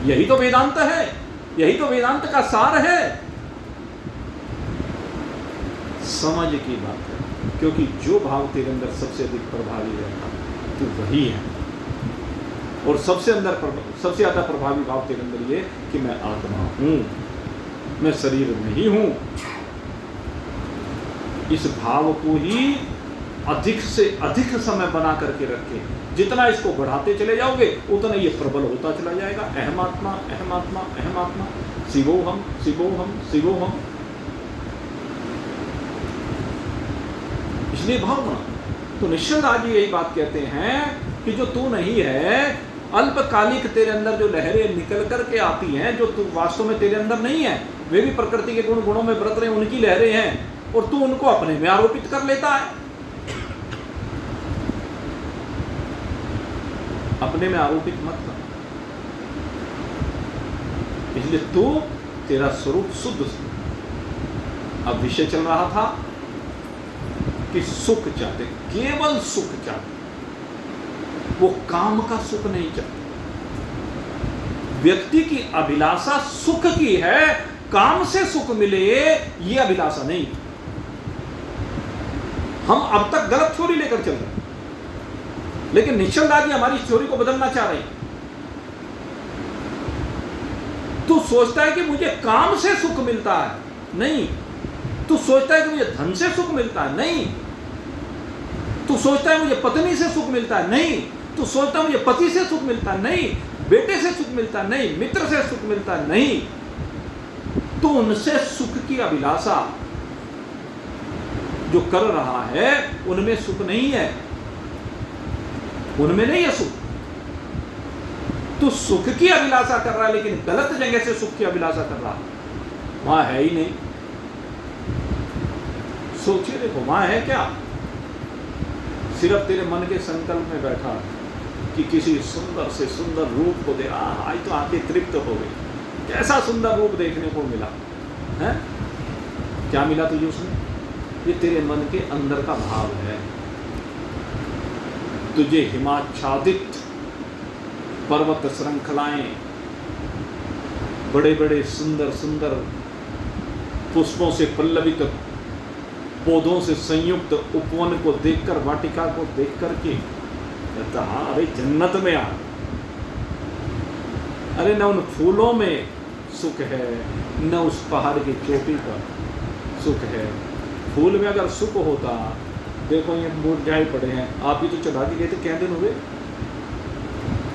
यही तो वेदांत है, यही तो वेदांत का सार है। समझ की बात है, क्योंकि जो भाव तेरे अंदर सबसे अधिक प्रभावी रहता तू वही है। और सबसे ज्यादा प्रभावी भाव तेरे अंदर ये कि मैं आत्मा हूं, मैं शरीर नहीं हूं। इस भाव को ही अधिक से अधिक समय बना करके रखे। जितना इसको बढ़ाते चले जाओगे उतना ये प्रबल होता चला जाएगा। अहमात्मा अहमात्मा अहमात्मा, शिवोहम शिवोहम शिवोहम। इसलिए भाव बना। तो निश्चल राज यही बात कहते हैं कि जो तू नहीं है, अल्पकालिक तेरे अंदर जो लहरें निकल करके आती हैं, जो तू वास्तव में तेरे अंदर नहीं है, वे भी प्रकृति के गुणों में व्रत रहे, उनकी लहरें हैं, और तू उनको अपने में आरोपित कर लेता है। अपने में आरोपित मत कर। इसलिए तू, तेरा स्वरूप शुद्ध। अब विषय चल रहा था कि सुख चाहते, केवल सुख चाहते, वो काम का सुख नहीं चाहते। व्यक्ति की अभिलाषा सुख की है, काम से सुख मिले ये अभिलाषा नहीं। हम अब तक गलत थ्योरी लेकर चल रहे हैं, लेकिन निश्चल दास जी हमारी थ्योरी को बदलना चाह रहे हैं। तू सोचता है कि मुझे काम से सुख मिलता है, नहीं। तू सोचता है कि मुझे धन से सुख मिलता है, नहीं। तू सोचता है मुझे पत्नी से सुख मिलता है, नहीं। तू सोचता है मुझे पति से सुख मिलता है, नहीं। बेटे से सुख मिलता है, नहीं। मित्र से सुख मिलता है, नहीं। तो उनसे सुख की अभिलाषा जो कर रहा है उनमें सुख नहीं है, उनमें नहीं है सुख। तो सुख की अभिलाषा कर रहा है, लेकिन गलत जगह से सुख की अभिलाषा कर रहा है, वहां है ही नहीं। सोचिए, देखो वहां है क्या? सिर्फ तेरे मन के संकल्प में बैठा कि किसी सुंदर से सुंदर रूप को दे, आज तो आंखें तृप्त हो गई, कैसा सुंदर रूप देखने को मिला है। क्या मिला तुझे उसमें? ये तेरे मन के अंदर का भाव है। तुझे हिमाच्छादित पर्वत श्रृंखलाएं, बड़े बड़े सुंदर सुंदर पुष्पों से पल्लवित पौधों से संयुक्त उपवन को देखकर, वाटिका को देख करके कहता, हाँ अरे जन्नत में आ। अरे न उन फूलों में सुख है, न उस पहाड़ की चोटी पर सुख है। फूल में अगर सुख होता, देखो ये मुरझाए पड़े हैं, आप ही तो चढ़ा के गए थे, क्या दिन हुए,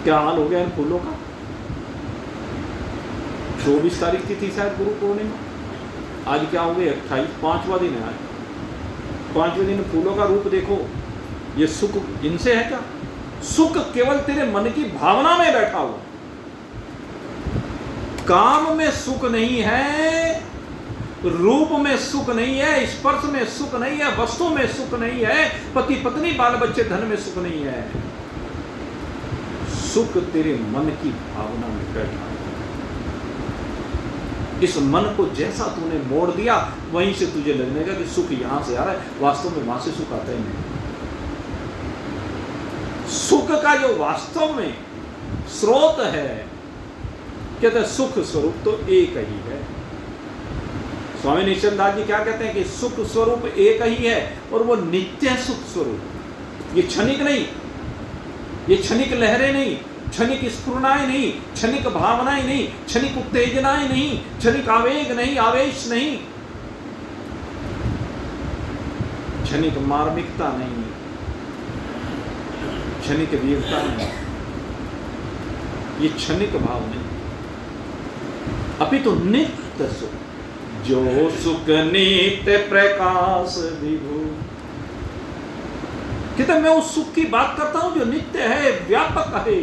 क्या हाल हो गया इन फूलों का। 24 तारीख की थी शायद गुरु पूर्णिमा, आज क्या हो गए 28, 5वां दिन है आज। 5वें दिन फूलों का रूप देखो, ये सुख इनसे है क्या? सुख केवल तेरे मन की भावना में बैठा हुआ। काम में सुख नहीं है, रूप में सुख नहीं है, स्पर्श में सुख नहीं है, वस्तु में सुख नहीं है, पति पत्नी बाल बच्चे धन में सुख नहीं है। सुख तेरे मन की भावना में बैठा है। इस मन को जैसा तूने मोड़ दिया, वहीं से तुझे लगने का कि सुख यहां से आ रहा है, वास्तव में वहां से सुख आता ही नहीं। सुख का जो वास्तव में स्रोत है, कहते हैं सुख स्वरूप तो एक ही है। स्वामी निश्चल दास जी क्या कहते हैं कि सुख स्वरूप एक ही है, और वो नित्य सुख स्वरूप। ये क्षणिक नहीं, ये क्षणिक लहरें नहीं, क्षणिक स्फुरणाएं नहीं, क्षणिक भावनाएं नहीं, क्षणिक उत्तेजनाएं नहीं, क्षणिक आवेग नहीं, आवेश नहीं, क्षणिक मार्मिकता नहीं, क्षणिक वीरता नहीं, ये क्षणिक भाव नहीं, अपितु नित्य सुख। जो सुख नित्य प्रकाश विभु, कहते मैं उस सुख की बात करता हूं जो नित्य है, व्यापक है,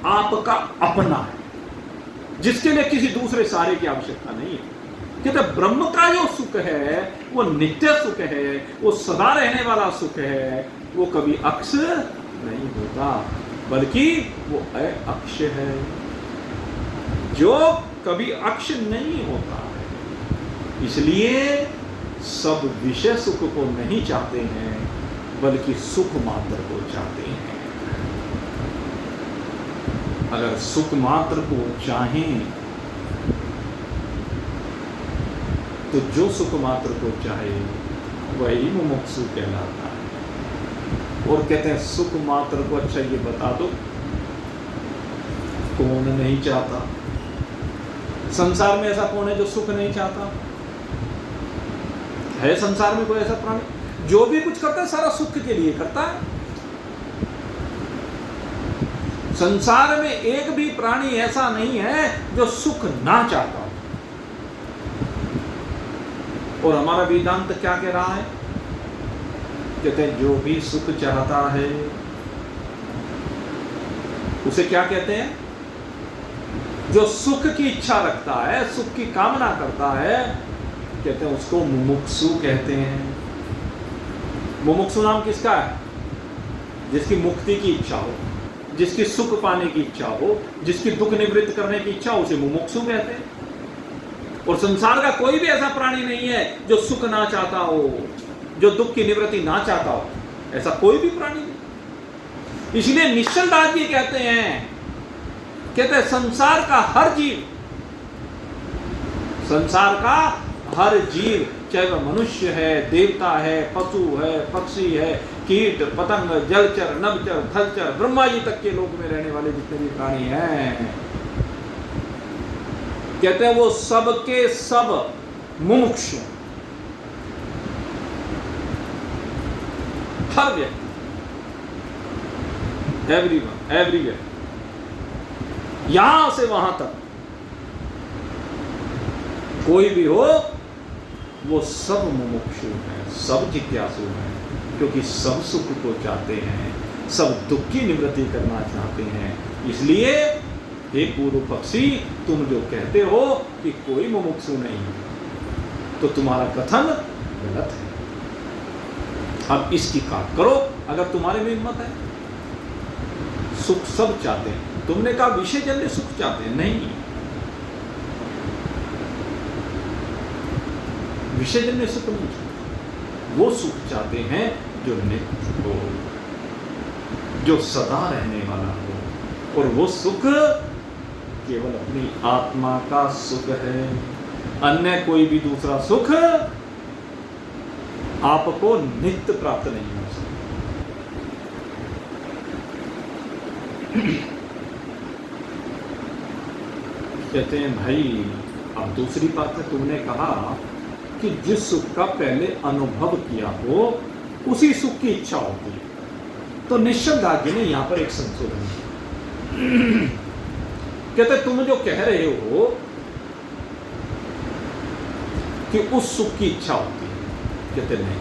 आपका अपना है, जिसके लिए किसी दूसरे सहारे की आवश्यकता नहीं है। कहते ब्रह्म का जो सुख है वो नित्य सुख है, वो सदा रहने वाला सुख है, वो कभी अक्ष नहीं होता, बल्कि वो अक्ष है, जो कभी अक्ष नहीं होता है। इसलिए सब विषय सुख को नहीं चाहते हैं, बल्कि सुख मात्र को चाहते हैं। अगर सुख मात्र को चाहें तो जो सुख मात्र को चाहे वही मुमुक्षु कहलाता है। और कहते हैं सुख मात्र को, अच्छा ये बता दो कौन नहीं चाहता? संसार में ऐसा कौन है जो सुख नहीं चाहता? है संसार में कोई ऐसा प्राणी? जो भी कुछ करता है सारा सुख के लिए करता है। संसार में एक भी प्राणी ऐसा नहीं है जो सुख ना चाहता हो। और हमारा वेदांत क्या कह रहा है? कहते हैं जो भी सुख चाहता है उसे क्या कहते हैं? जो सुख की इच्छा रखता है, सुख की कामना करता है, कहते हैं उसको मुमुक्षु कहते हैं। मुमुक्षु नाम किसका है? जिसकी मुक्ति की इच्छा हो, जिसकी सुख पाने की इच्छा हो, जिसकी दुख निवृत्त करने की इच्छा हो, उसे मुमुक्षु कहते हैं। और संसार का कोई भी ऐसा प्राणी नहीं है जो सुख ना चाहता हो, जो दुख की निवृत्ति ना चाहता हो, ऐसा कोई भी प्राणी नहीं। इसलिए निश्चल दास जी कहते हैं संसार का हर जीव चाहे वह मनुष्य है, देवता है, पशु है, पक्षी है, कीट पतंग, जलचर, नभचर, थलचर, ब्रह्मा जी तक के लोक में रहने वाले जितने भी प्राणी हैं, कहते हैं वो सबके सब मुमुक्षु, हर व्यक्ति, एवरीवन, एवरीवेयर, यहां से वहां तक कोई भी हो, वो सब मुमुक्षु हैं, सब जिज्ञासु हैं, क्योंकि सब सुख को चाहते हैं, सब दुख की निवृत्ति करना चाहते हैं। इसलिए हे पूर्व पक्षी, तुम जो कहते हो कि कोई मुमुक्षु नहीं, तो तुम्हारा कथन गलत है। अब इसकी काट करो अगर तुम्हारे में हिम्मत है। सुख सब चाहते हैं, तुमने कहा विषय जन्य सुख चाहते हैं, नहीं, विषय जन्य सुख नहीं चाहते, वो सुख चाहते हैं जो नित्य हो, जो सदा रहने वाला हो, और वो सुख केवल अपनी आत्मा का सुख है। अन्य कोई भी दूसरा सुख आपको नित्य प्राप्त नहीं हो सकता। कहते हैं भाई, अब दूसरी बात है, तुमने कहा कि जिस सुख का पहले अनुभव किया हो उसी सुख की इच्छा होती है, तो निश्चंदाग्नि ने यहां पर एक संशोधन किया। कहते तुम जो कह रहे हो कि उस सुख की इच्छा होती है, कहते नहीं,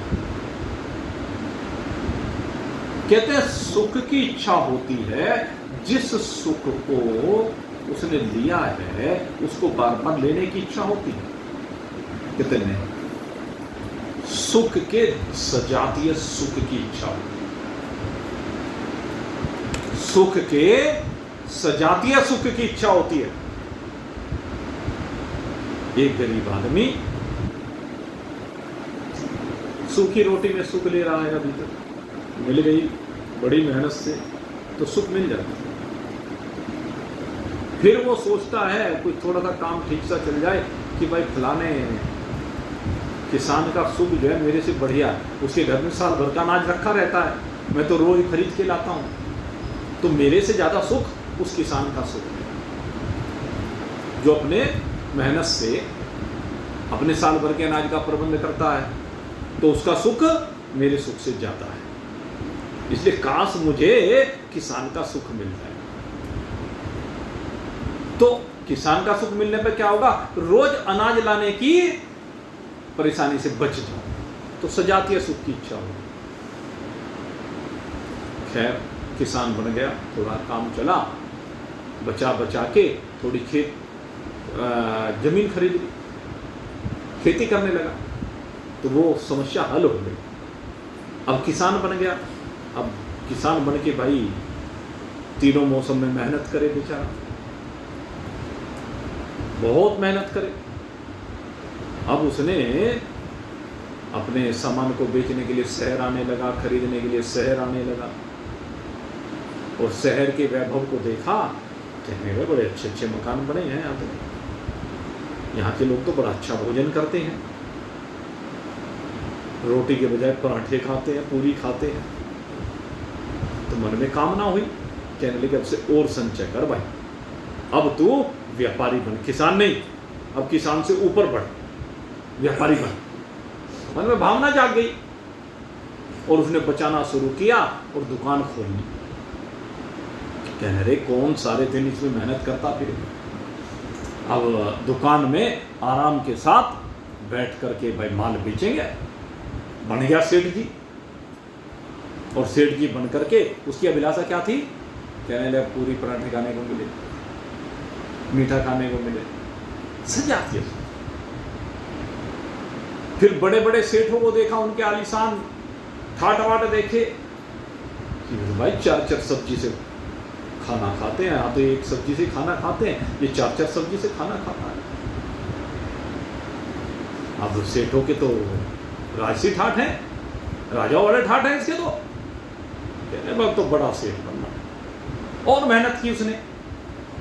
कहते सुख की इच्छा होती है, जिस सुख को उसने लिया है उसको बार बार लेने की इच्छा होती है, कहते नहीं, सुख के सजातीय सुख की इच्छा होती है, सुख के सजातीय सुख की इच्छा होती है। एक गरीब आदमी सूखी रोटी में सुख ले रहा है, अभी तक मिल गई बड़ी मेहनत से तो सुख मिल जाता है, फिर वो सोचता है कोई थोड़ा सा काम ठीक सा चल जाए कि भाई फलाने किसान का सुख जो है मेरे से बढ़िया है, उसके घर में साल भर का अनाज रखा रहता है, मैं तो रोज खरीद के लाता हूं, तो मेरे से ज्यादा सुख उस किसान का सुख है जो अपने मेहनत से अपने साल भर के अनाज का प्रबंध करता है, तो उसका सुख मेरे सुख से ज्यादा है। इसलिए काश मुझे किसान का सुख मिल जाए। तो किसान का सुख मिलने पर क्या होगा, रोज अनाज लाने की परेशानी से बच जाओ, तो सजातीय सुख की इच्छा होगी। खैर किसान बन गया, थोड़ा काम चला, बचा बचा के थोड़ी जमीन खरीद ली, खेती करने लगा, तो वो समस्या हल हो गई। अब किसान बन गया, अब किसान बन के भाई तीनों मौसम में मेहनत करे बेचारा, बहुत मेहनत करे। अब उसने अपने सामान को बेचने के लिए शहर आने लगा, खरीदने के लिए शहर आने लगा, और शहर के वैभव को देखा, कहने लगे बड़े अच्छे अच्छे मकान बने हैं यहाँ पे, यहाँ के लोग तो बड़ा अच्छा भोजन करते हैं, रोटी के बजाय पराठे खाते हैं, पूरी खाते हैं। तो मन में कामना हुई, कहने लगे अब से और संचय कर भाई, अब तू व्यापारी बन, किसान नहीं, अब किसान से ऊपर बढ़, व्यापारी बन। मन में भावना जाग गई और उसने बचाना शुरू किया और दुकान खोल ली। कहने रहे कौन सारे दिन इसमें मेहनत करता फिर, अब दुकान में आराम के साथ बैठ करके भाई माल बेचेंगे। बन गया सेठ जी, और सेठ जी बन करके उसकी अभिलाषा क्या थी, कहने लगे पूरी पराठे खाने को मिले, मीठा खाने को मिले, सजाती है। फिर बड़े बड़े सेठों को देखा, उनके आलीशान ठाट वाट देखे कि भाई चार चार सब्जी से खाना खाते हैं, यहाँ तो एक सब्जी से खाना खाते हैं, ये चार चार सब्जी से खाना खाता है। अब सेठों के तो राजसी ठाट है, राजाओं वाले ठाट है इसके, तो कहने वक्त तो बड़ा सेठ बनना, और मेहनत की उसने,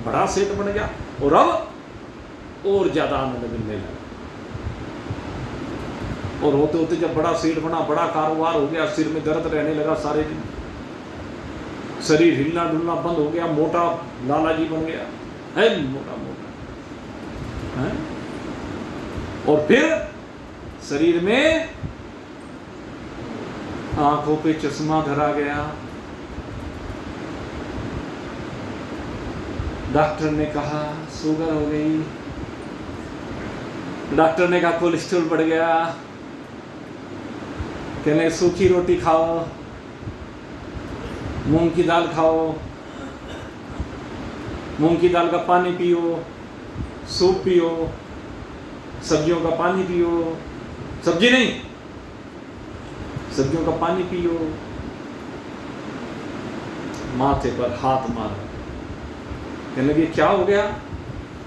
बड़ा सेठ बन गया, और अब और ज्यादा आनंद मिलने लगा। और होते होते जब बड़ा सेठ बना, बड़ा कारोबार हो गया, सिर में दर्द रहने लगा सारे दिन, शरीर हिलना डुलना बंद हो गया, मोटा लाला जी बन गया है, मोटा मोटा है। और फिर शरीर में आंखों पे चश्मा धरा गया। डॉक्टर ने कहा शुगर हो गई, डॉक्टर ने कहा कोलेस्ट्रॉल बढ़ गया, कहने सूखी रोटी खाओ, मूंग की दाल खाओ, मूंग की दाल का पानी पियो, सूप पियो, सब्जियों का पानी पियो, सब्जी नहीं सब्जियों का पानी पियो। माथे पर हाथ मारा, कहने लगे क्या हो गया?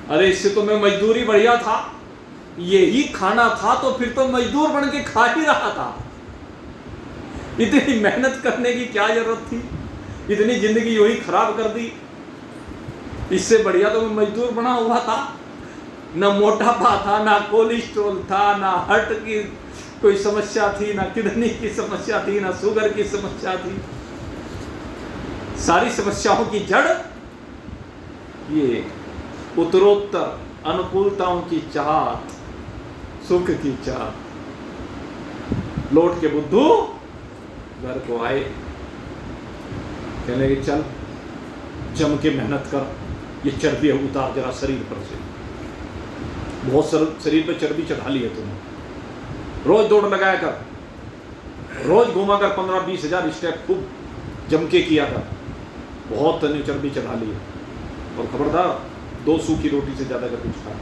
अरे इससे तो मैं मजदूरी बढ़िया था, यही खाना था तो फिर तो मजदूर बन के खा ही रहा था, इतनी मेहनत करने की क्या जरूरत थी, इतनी जिंदगी यूं ही खराब कर दी, इससे बढ़िया तो मैं मजदूर बना हुआ था, ना मोटापा था, ना कोलेस्ट्रॉल था, ना हार्ट की कोई समस्या थी, ना किडनी की समस्या थी, ना शुगर की समस्या थी। सारी समस्याओं की जड़ ये उत्तरोत्तर अनुकूलताओं की चाहत, सुख की चाहत। लौट के बुद्धू घर को आए, कहने लगे चल जम के मेहनत कर, ये चर्बी उतार जरा शरीर पर से, बहुत शरीर पे चर्बी चढ़ा ली है तुमने, रोज दौड़ लगाया कर, रोज घुमा कर 15-20 हजार स्टेप खूब जम के किया कर, बहुत तने चर्बी चढ़ा ली है। और खबरदार 2 सूखी रोटी से ज्यादा का कुछ खा,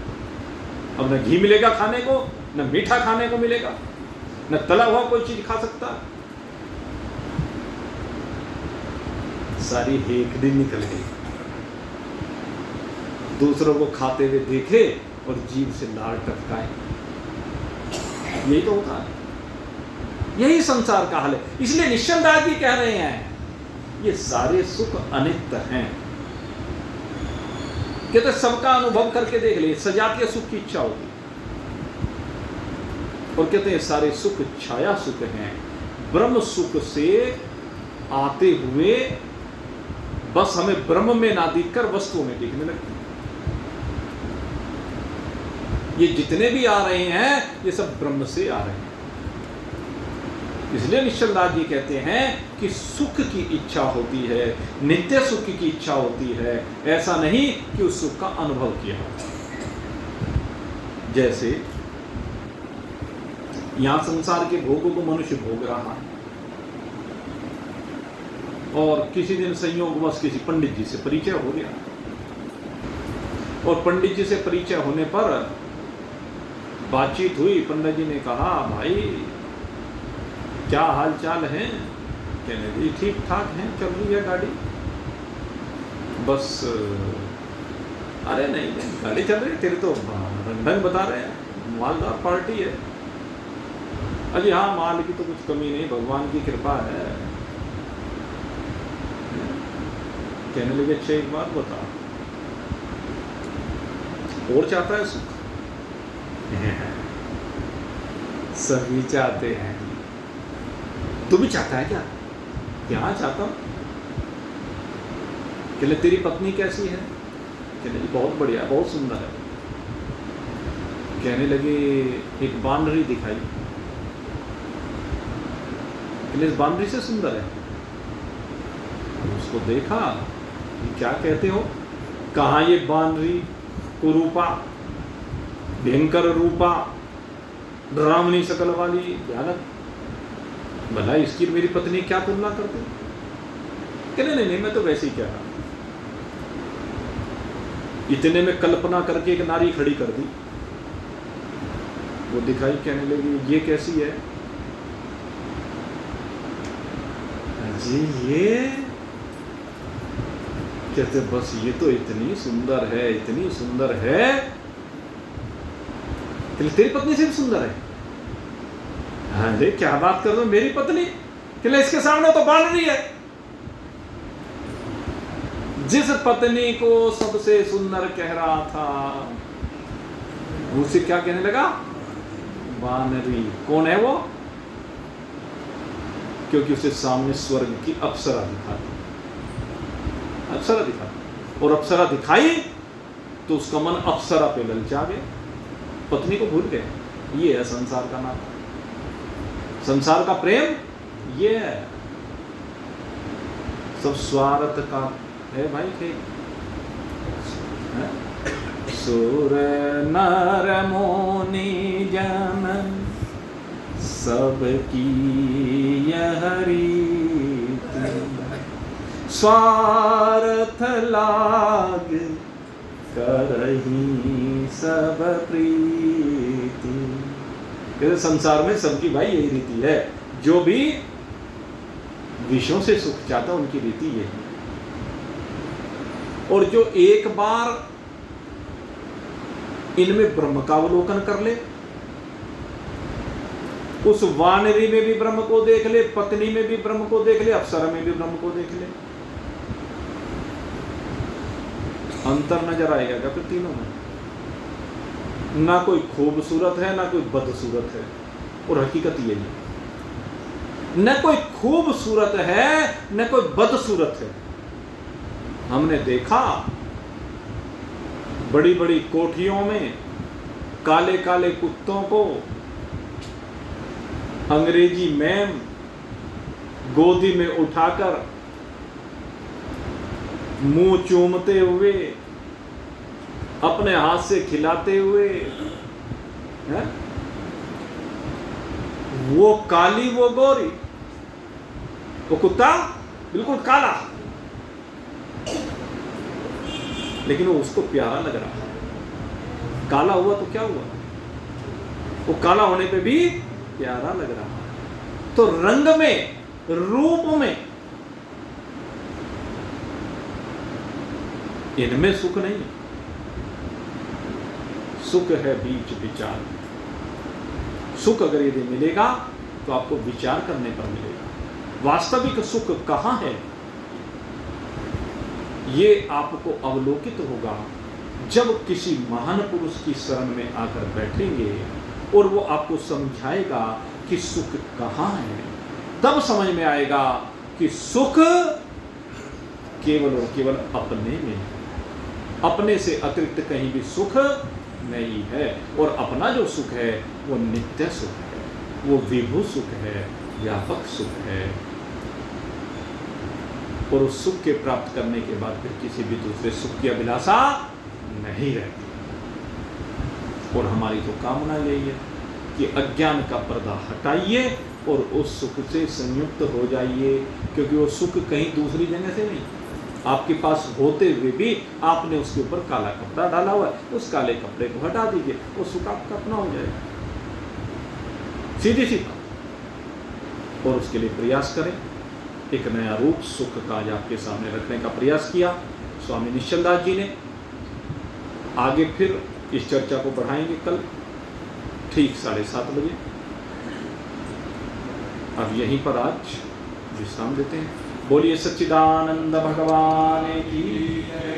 अब न घी मिलेगा खाने को, न मीठा खाने को मिलेगा, न तला हुआ कोई चीज खा सकता। सारी हेकड़ी निकल गई, दूसरों को खाते हुए देखे और जीभ से लार टपकाए। यही तो होता है, यही संसार का हाल है। इसलिए निश्चलदास जी कह रहे हैं ये सारे सुख अनित्य हैं। कहते सबका अनुभव करके देख ले, सजातीय सुख की इच्छा होती, और कहते हैं सारे सुख छाया सुख हैं, ब्रह्म सुख से आते हुए बस हमें ब्रह्म में ना दिखकर वस्तुओं में दिखने लगते। ये जितने भी आ रहे हैं ये सब ब्रह्म से आ रहे हैं। इसलिए निश्चलदास जी कहते हैं कि सुख की इच्छा होती है, नित्य सुख की इच्छा होती है, ऐसा नहीं कि उस सुख का अनुभव किया हो। जैसे यहां संसार के भोगों को मनुष्य भोग रहा है, और किसी दिन संयोगवश किसी पंडित जी से परिचय हो गया, और पंडित जी से परिचय होने पर बातचीत हुई। पंडित जी ने कहा भाई क्या हाल चाल है? कहने लगे ठीक ठाक है, चल रही है गाड़ी, बस अरे नहीं गाड़ी चल रही, तेरे तो रंग बता रहे हैं, मालदार पार्टी है। अजी हाँ, माल की तो कुछ कमी नहीं, भगवान की कृपा है। कहने लगे अच्छा एक बात बता, और चाहता है सुख? सभी चाहते हैं, तू भी चाहता है क्या? क्या चाहता हूं? कहले तेरी पत्नी कैसी है? कहने लगी बहुत बढ़िया, बहुत सुंदर है। कहने लगे एक बानरी दिखाई, कहले इस बानरी से सुंदर है। उसको देखा, क्या कहते हो? कहाँ ये बानरी कुरूपा, भयंकर रूपा, डरावनी शकल वाली, भयानक, भला इसकी मेरी पत्नी क्या तुलना करती? कहने नहीं, मैं तो वैसे ही कह रहा। इतने में कल्पना करके एक नारी खड़ी कर दी, वो दिखाई। कहने लगी ये कैसी है? जी ये, कहते बस ये तो इतनी सुंदर है, इतनी सुंदर है, तेरी पत्नी से भी सुंदर है। अरे क्या बात कर रहे हो, मेरी पत्नी? कहले इसके सामने तो बानरी है। जिस पत्नी को सबसे सुंदर कह रहा था, उसे क्या कहने लगा? वानरी। कौन है वो? क्योंकि उसे सामने स्वर्ग की अप्सरा दिखाती, अप्सरा दिखाती, और अप्सरा दिखाई तो उसका मन अप्सरा पे ललचा गया, पत्नी को भूल गए। ये है संसार का नाता, संसार का प्रेम ये है। सब स्वार्थ का है भाई। के सुर नर मुनि जन सबकी यह रीति, स्वार्थ लाग करही सब प्रीति। संसार में सबकी भाई यही रीति है, जो भी विषयों से सुख चाहता उनकी रीति यही है। और जो एक बार इनमें ब्रह्म का अवलोकन कर ले, उस वानरी में भी ब्रह्म को देख ले, पत्नी में भी ब्रह्म को देख ले, अप्सरा में भी ब्रह्म को देख ले, अंतर नजर आएगा क्या फिर तीनों में? ना कोई खूबसूरत है ना कोई बदसूरत है, और हकीकत यही है, न कोई खूबसूरत है न कोई बदसूरत है। हमने देखा बड़ी बड़ी कोठियों में काले काले कुत्तों को अंग्रेजी मैम गोदी में उठाकर मुंह चूमते हुए, अपने हाथ से खिलाते हुए, है? वो काली वो गोरी, वो कुत्ता बिल्कुल काला, लेकिन वो उसको प्यारा लग रहा है। काला हुआ तो क्या हुआ, वो काला होने पे भी प्यारा लग रहा है। तो रंग में, रूप में इनमें सुख नहीं, सुख है बीच विचार। सुख अगर यदि मिलेगा तो आपको विचार करने पर मिलेगा। वास्तविक सुख कहां है, ये आपको अवलोकित होगा जब किसी महान पुरुष की शरण में आकर बैठेंगे और वो आपको समझाएगा कि सुख कहां है। तब समझ में आएगा कि सुख केवल और केवल अपने में है, अपने से अतिरिक्त कहीं भी सुख नहीं है। और अपना जो सुख है वो नित्य सुख है, वो विभु सुख है, व्यापक सुख है। और उस सुख के प्राप्त करने के बाद फिर किसी भी दूसरे सुख की अभिलाषा नहीं रहती। और हमारी तो कामना यही है कि अज्ञान का पर्दा हटाइए और उस सुख से संयुक्त हो जाइए, क्योंकि वो सुख कहीं दूसरी जगह से नहीं, आपके पास होते हुए भी आपने उसके ऊपर काला कपड़ा डाला हुआ है, उस काले कपड़े को हटा दीजिए, वो सुख आपका अपना हो जाएगा, सीधी सी बात। और उसके लिए प्रयास करें। एक नया रूप सुख का आज आपके सामने रखने का प्रयास किया स्वामी निश्चल दास जी ने। आगे फिर इस चर्चा को बढ़ाएंगे कल ठीक 7:30 बजे। अब यहीं पर आज विश्राम देते हैं। बोलिए सच्चिदानंद भगवान की।